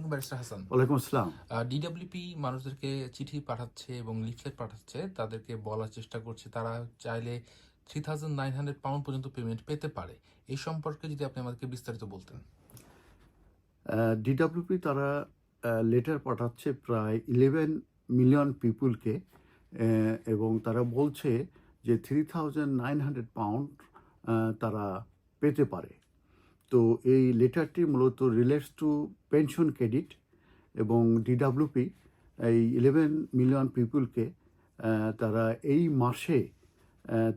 আলাইকুম ব্যারিস্টার হাসান। ওয়ালাইকুম আসসালাম। ডিডব্লিউপি মানুষদেরকে চিঠি পাঠাচ্ছে এবং লিফলেট পাঠাচ্ছে, তাদেরকে বলার চেষ্টা করছে তারা চাইলে £3,900 পর্যন্ত পেমেন্ট পেতে পারে। এই সম্পর্কে যদি আপনি আমাদেরকে বিস্তারিত বলতেন। ডিডব্লিউপি তারা লেটার পাঠাচ্ছে প্রায় 11 মিলিয়ন পিপুলকে, এবং তারা বলছে যে £3,900 তারা পেতে পারে। তো এই লেটারটি মূলত রিলেটস টু পেনশন ক্রেডিট, এবং ডিডব্লিউপি এই 11 মিলিয়ন পিপুলকে তারা এই মাসে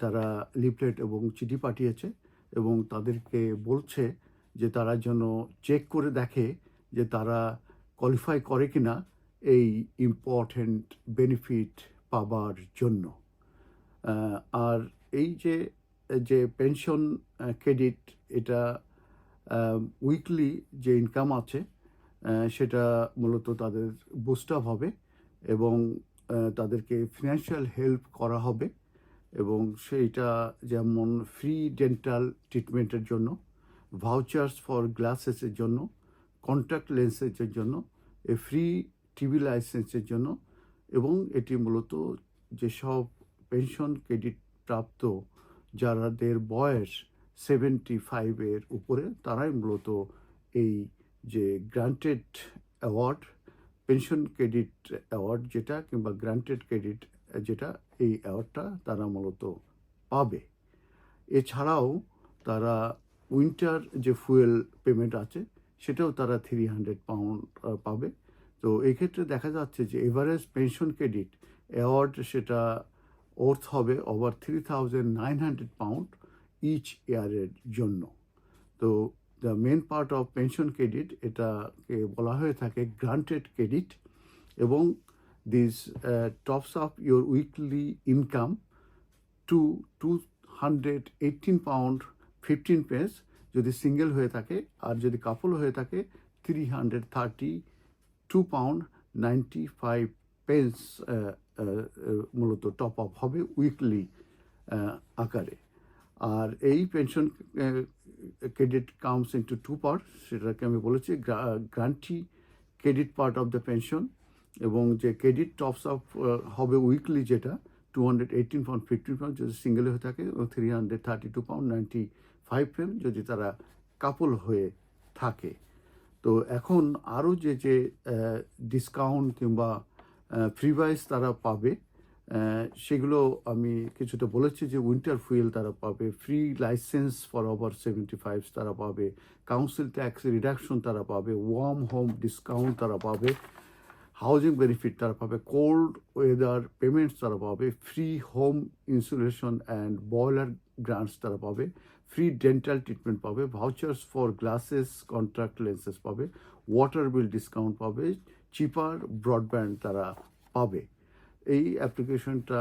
তারা লিফলেট এবং চিঠি পাঠিয়েছে এবং তাদেরকে বলছে যে তারা যেন চেক করে দেখে যে তারা কোয়ালিফাই করে কিনা এই ইম্পর্টেন্ট বেনিফিট পাবার জন্য। আর এই যে যে পেনশন ক্রেডিট, এটা উইকলি যে ইনকাম আছে সেটা মূলত তাদের বুস্ট আপ হবে এবং তাদেরকে ফিনান্সিয়াল হেল্প করা হবে, এবং সেইটা যেমন ফ্রি ডেন্টাল ট্রিটমেন্টের জন্য, ভাউচার্স ফর গ্লাসেসের জন্য, কন্ট্যাক্ট লেন্সের জন্য, ফ্রি টিভি লাইসেন্সের জন্য, এবং এটি মূলত যেসব পেনশন ক্রেডিট প্রাপ্ত যাদের বয়স 75-এর উপরে, তারাই মূলত এই যে granted award, pension credit award যেটা, কিংবা গ্রান্টেড ক্রেডিট যেটা, এই অ্যাওয়ার্ডটা তারা মূলত পাবে। এছাড়াও তারা উইন্টার যে ফুয়েল পেমেন্ট আছে সেটাও তারা £300 পাবে। তো এই ক্ষেত্রে দেখা যাচ্ছে যে এভারেজ পেনশন ক্রেডিট অ্যাওয়ার্ড সেটা অর্থ হবে ওভার £3,900 ইচ ইয়ারের জন্য। তো the main part of pension credit, এটাকে বলা হয়ে থাকে গ্রান্টেড ক্রেডিট, এবং this tops up your weekly income to £218.15 যদি সিঙ্গেল হয়ে থাকে, আর যদি কাপল হয়ে থাকে £332.95 মূলত টপ আপ হবে উইকলি আকারে। আর এই pension credit comes into two part, সেটাকে আমি বলেছি guarantee credit part of the pension, এবং যে ক্রেডিট টপস আপ হবে উইকলি যেটা £218.15 যদি সিঙ্গেল হয়ে থাকে, এবং £332.95 যদি তারা কাপল হয়ে থাকে। তো এখন আরও যে যে ডিসকাউন্ট কিংবা ফ্রিভাইস তারা পাবে সেগুলো আমি কিছুটা বলেছি, যে উইন্টার ফুয়েল তারা পাবে, ফ্রি লাইসেন্স ফর ওভার 75 তারা পাবে, কাউন্সিল ট্যাক্স রিডাকশন তারা পাবে, ওয়ার্ম হোম ডিসকাউন্ট তারা পাবে, হাউজিং বেনিফিট তারা পাবে, কোল্ড ওয়েদার পেমেন্টস তারা পাবে, free home insulation and boiler grants তারা পাবে, ফ্রি ডেন্টাল ট্রিটমেন্ট পাবে, vouchers for glasses contact lenses পাবে, ওয়াটার বিল ডিসকাউন্ট পাবে, চিপার ব্রডব্যান্ড তারা পাবে। এই অ্যাপ্লিকেশনটা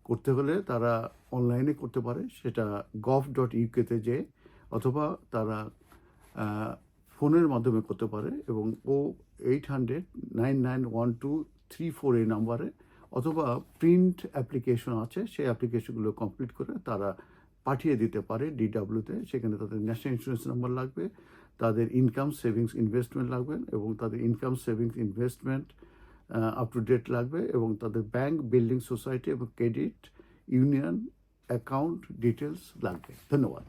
করতে হলে তারা অনলাইনে করতে পারে, সেটা gov.uk-তে যেয়ে, অথবা তারা ফোনের মাধ্যমে করতে পারে, এবং 0800-991234 এই নাম্বারে, অথবা প্রিন্ট অ্যাপ্লিকেশন আছে, সেই অ্যাপ্লিকেশনগুলো কমপ্লিট করে তারা পাঠিয়ে দিতে পারে ডিডব্লিউতে। সেখানে তাদের ন্যাশনাল ইন্স্যুরেন্স নাম্বার লাগবে, তাদের ইনকাম সেভিংস ইনভেস্টমেন্ট লাগবে, এবং তাদের income savings investment up to date লাগবে, এবং তাদের ব্যাংক, বিল্ডিং সোসাইটি এবং ক্রেডিট ইউনিয়ন অ্যাকাউন্ট ডিটেলস লাগবে। ধন্যবাদ।